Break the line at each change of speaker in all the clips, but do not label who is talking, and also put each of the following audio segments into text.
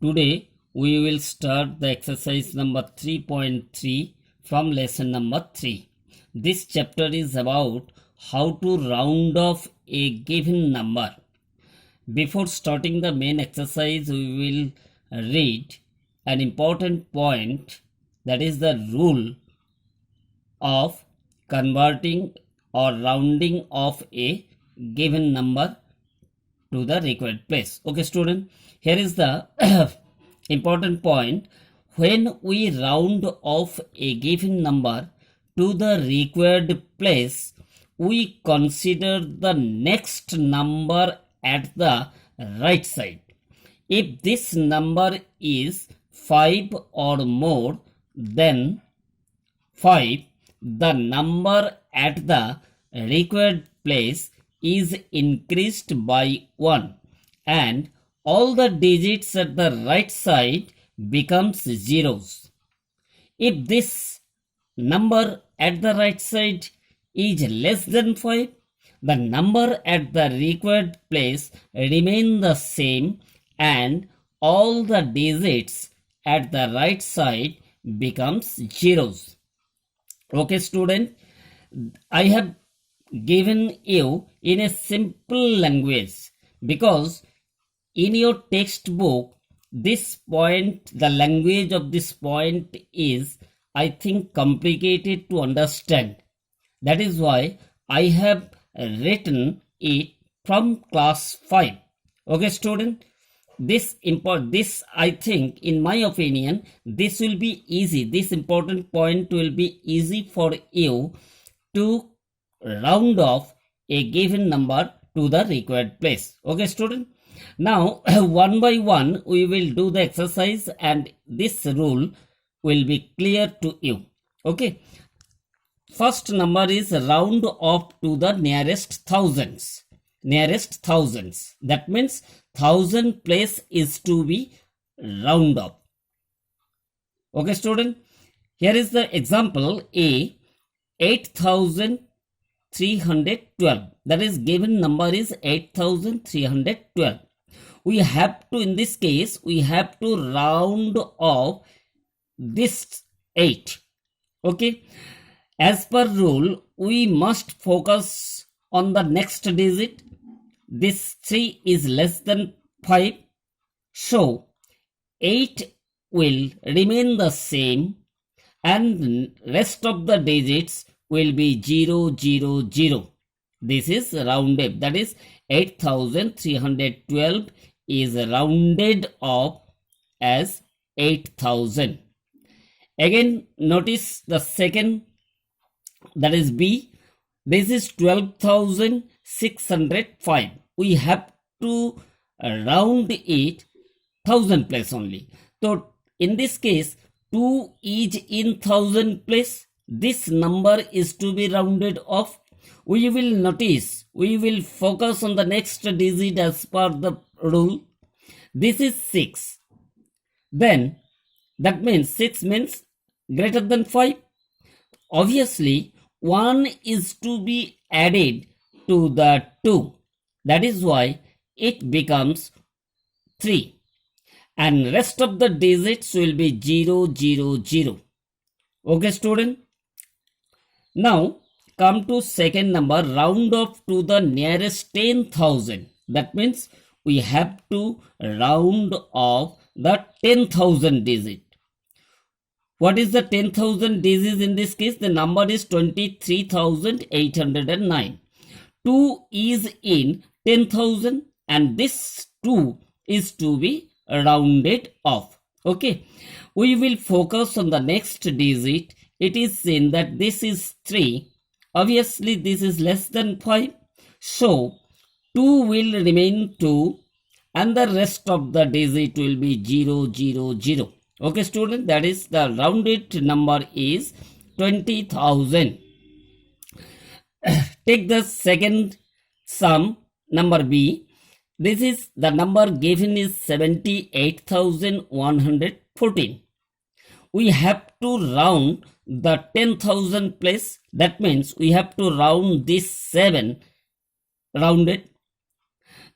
Today we will start the exercise number 3.3 from lesson number 3. This chapter is about how to round off a given number. Before starting the main exercise, we will read an important point, that is the rule of converting or rounding off a given number to the required place. Okay, student, here is the important point. When we round off a given number to the required place, we consider the next number at the right side. If this number is 5 or more than 5, the number at the required place is increased by 1 and all the digits at the right side becomes zeros. If this number at the right side is less than 5, the number at the required place remain the same and all the digits at the right side becomes zeros. Okay, student, I have given you in a simple language because in your textbook this point, the language of this point is, I think, complicated to understand. That is why I have written it from class 5. Okay, student, this I think, in my opinion, this will be easy. This important point will be easy for you to round off a given number to the required place. Okay, student. Now, one by one, we will do the exercise and this rule will be clear to you. Okay. First number is round off to the nearest thousands. Nearest thousands. That means 1000 place is to be round off. Okay, student. Here is the example A. 8312. That is, given number is 8312. We have to, in this case, we have to round off this 8. Okay. As per rule, we must focus on the next digit. This 3 is less than 5. So 8 will remain the same and rest of the digits will be 0, 0, 0. This is rounded. That is 8312 is rounded off as 8000. Again, notice the second, that is B. This is 12,605. We have to round it 1000 place only. So in this case, 2 is in 1000 place. This number is to be rounded off. We will notice, we will focus on the next digit as per the rule. This is 6. Then that means 6 means greater than 5. Obviously, 1 is to be added to the 2. That is why it becomes 3. And rest of the digits will be 0, 0, 0. Okay, student? Now, come to second number, round off to the nearest 10,000. That means we have to round off the 10,000 digit. What is the 10,000 digits in this case? The number is 23,809. 2 is in 10,000 and this 2 is to be rounded off. Okay. We will focus on the next digit. It is seen that this is 3. Obviously, this is less than 5. So, 2 will remain 2 and the rest of the digit will be 0, 0, 0. Okay, student, that is the rounded number is 20,000. Take the second sum, number B. This is the number given is 78,114. We have to round the 10,000 place. That means we have to round this 7 rounded.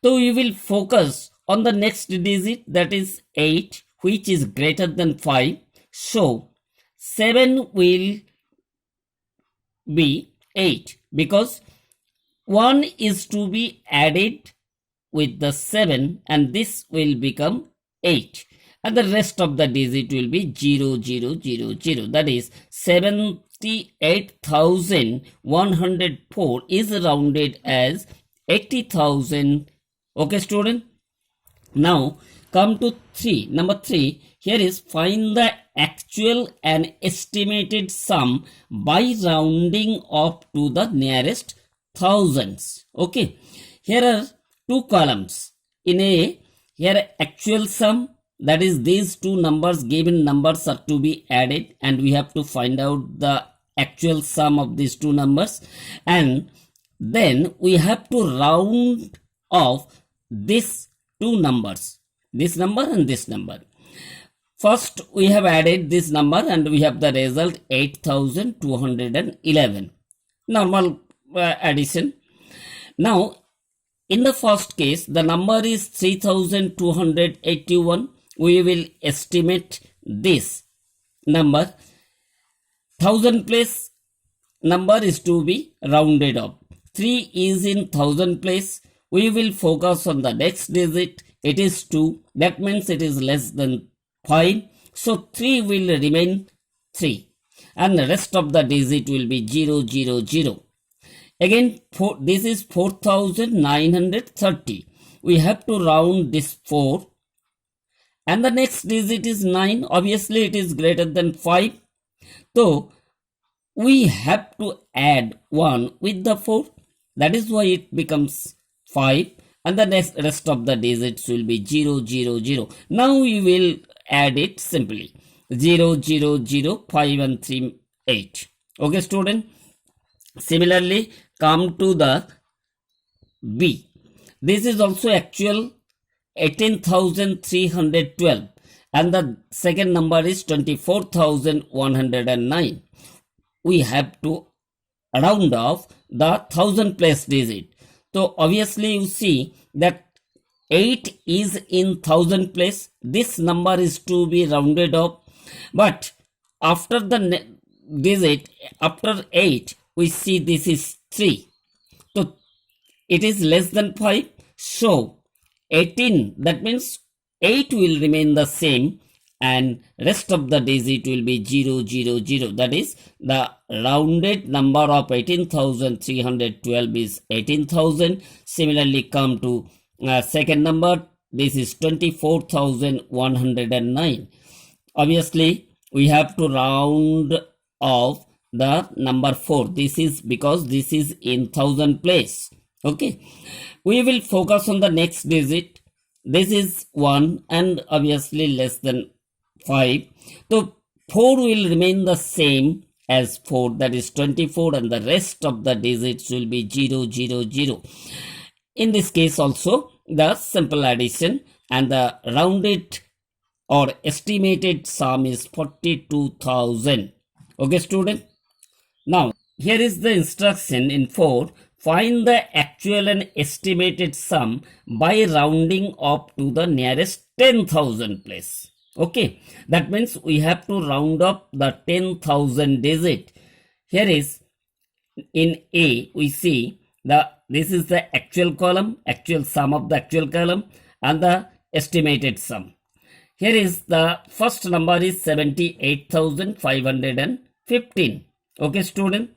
So we will focus on the next digit, that is 8, which is greater than 5. So 7 will be 8 because 1 is to be added with the 7 and this will become 8, and the rest of the digit will be 0, 0, 0, 0. That is 78,104 is rounded as 80,000. Okay, student. Now come to 3. Number 3. Here is find the actual and estimated sum by rounding up to the nearest thousands. Okay. Here are two columns. In A, here actual sum, that is these two numbers, given numbers are to be added and we have to find out the actual sum of these two numbers, and then we have to round off these two numbers, this number and this number. First we have added this number and we have the result 8,211, normal addition. Now in the first case, the number is 3,281. We will estimate this number. 1000 place number is to be rounded up. 3 is in 1000 place. We will focus on the next digit. It is 2. That means it is less than 5. So 3 will remain 3. And the rest of the digit will be 0, 0, 0. Again, this is 4,930. We have to round this 4. And the next digit is 9. Obviously, it is greater than 5. So, we have to add 1 with the 4. That is why it becomes 5. And the rest of the digits will be 0, 0, 0. Now, we will add it simply. 0, 0, 0, 5 and 3, 8. Okay, student? Similarly, come to the B. This is also actual 18,312 and the second number is 24,109. We have to round off the 1000 place digit. So obviously you see that 8 is in 1000 place. This number is to be rounded up, but after the digit, after 8, we see this is 3. So it is less than 5. So 18, that means 8 will remain the same and rest of the digit will be 0, 0, 0. That is the rounded number of 18,312 is 18,000. Similarly, come to second number. This is 24,109. Obviously, we have to round off the number 4. This is because this is in 1000 place. Okay. We will focus on the next digit. This is 1 and obviously less than 5. So 4 will remain the same as 4, that is 24, and the rest of the digits will be 0, 0, 0. In this case also, the simple addition and the rounded or estimated sum is 42,000. Okay, student? Now, here is the instruction in 4. Find the actual and estimated sum by rounding up to the nearest 10,000 place. Okay, that means we have to round up the 10,000 digit. Here is in A, we see this is the actual column, actual sum of the actual column, and the estimated sum. Here is the first number is 78,515. Okay, student.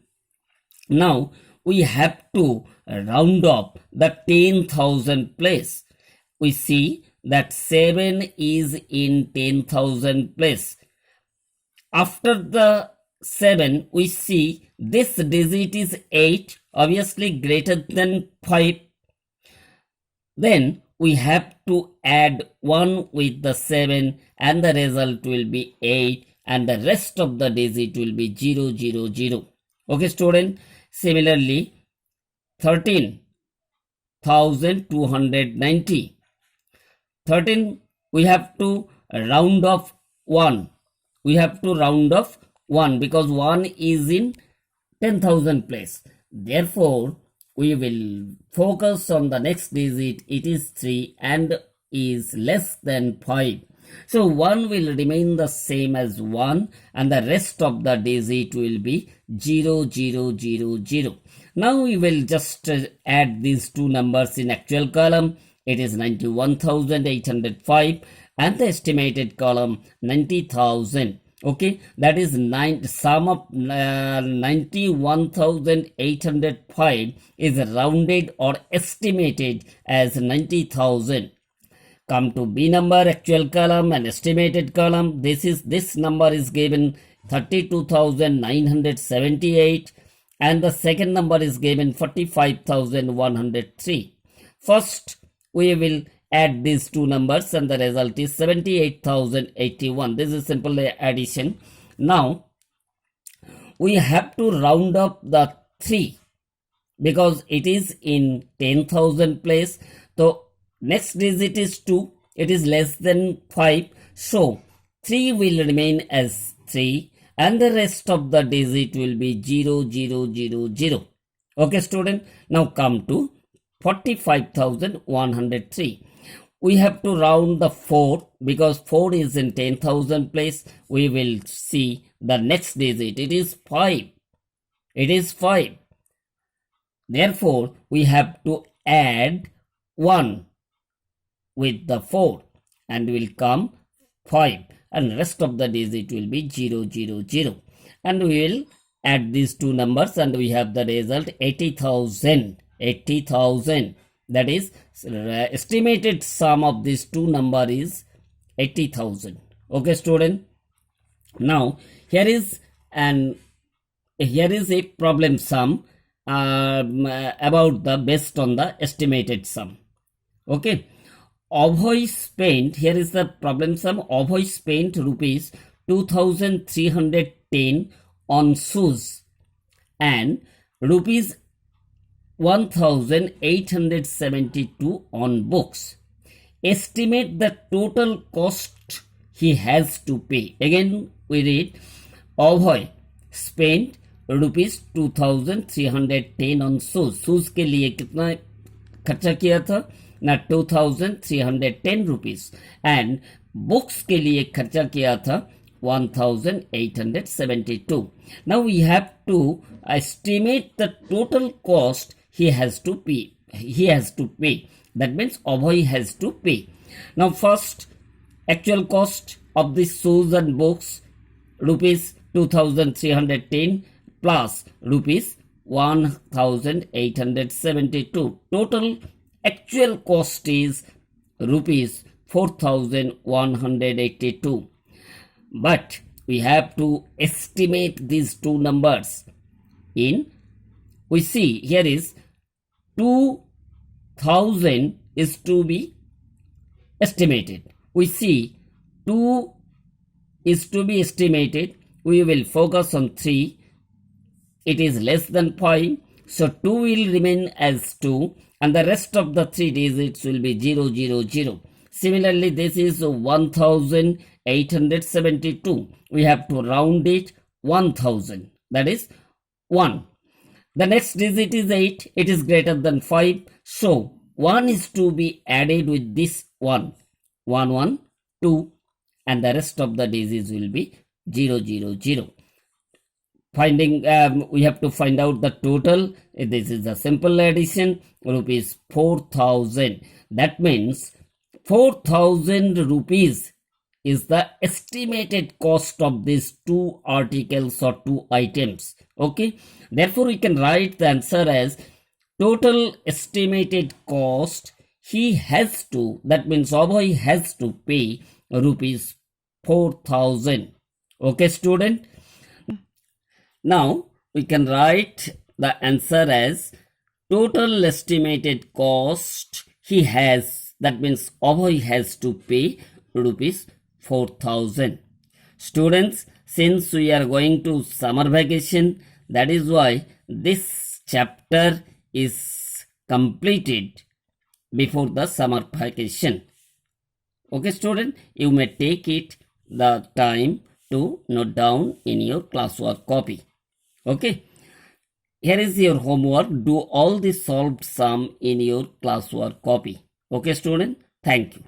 Now we have to round up the 10,000 place. We see that 7 is in 10,000 place. After the 7, we see this digit is 8, obviously greater than 5. Then we have to add 1 with the 7 and the result will be 8 and the rest of the digit will be 0, 0, 0. Okay, student. Similarly, 13,290. 13, we have to round off 1. We have to round off 1 because 1 is in 10,000 place. Therefore, we will focus on the next digit. It is 3 and is less than 5. So 1 will remain the same as 1 and the rest of the digit will be 0, 0, 0, 0. Now we will just add these two numbers in actual column. It is 91,805 and the estimated column 90,000. Okay, that is sum of 91,805 is rounded or estimated as 90,000. Come to B number, actual column and estimated column. This number is given 32,978 and the second number is given 45,103. First, we will add these two numbers and the result is 78,081. This is simple addition. Now, we have to round up the 3 because it is in 10,000 place. So, next digit is 2. It is less than 5. So, 3 will remain as 3 and the rest of the digit will be 0, 0, 0, 0. Okay, student. Now come to 45,103. We have to round the 4 because 4 is in 10,000 place. We will see the next digit. It is 5. It is 5. Therefore, we have to add 1 with the 4 and will come 5 and rest of the digit will be 0, 0, 0. And we will add these two numbers and we have the result 80,000. 80,000. That is estimated sum of these two number is 80,000. Okay, student. Now here is a problem sum about the based on the estimated sum. Okay. Abhay spent, here is the problem sum. Abhay spent rupees 2,310 on shoes and rupees 1,872 on books. Estimate the total cost he has to pay. Again, we read Abhay spent rupees 2,310 on shoes. Shoes के लिए कितना खर्चा किया था ना 2,310 rupees and books के लिए खर्चा किया था 1,872. Now we have to estimate the total cost he has to pay. That means Abhay has to pay. Now first, actual cost of the shoes and books rupees 2,310 plus rupees 1,872. Total actual cost is rupees 4,182. But we have to estimate these two numbers in, we see here is 2,000 is to be estimated. We see 2 is to be estimated. We will focus on 3. It is less than 5. So 2 will remain as 2 and the rest of the 3 digits will be 0, 0, 0. Similarly, this is 1,872. We have to round it 1,000. That is 1. The next digit is 8. It is greater than 5. So 1 is to be added with this 1. 1, 1, 2. And the rest of the digits will be 0, 0, 0. We have to find out the total. This is a simple addition. Rupees 4,000. That means 4,000 rupees is the estimated cost of these two articles or two items. Okay. Therefore, we can write the answer as total estimated cost he has to, that means Abhay has to pay rupees 4,000. Okay, student. Now, we can write the answer as total estimated cost he has, that means Abhay has to pay rupees 4,000. Students, since we are going to summer vacation, that is why this chapter is completed before the summer vacation. Okay, student, you may take it the time to note down in your classwork copy. Okay, here is your homework. Do all the solved sum in your classwork copy. Okay, student, thank you.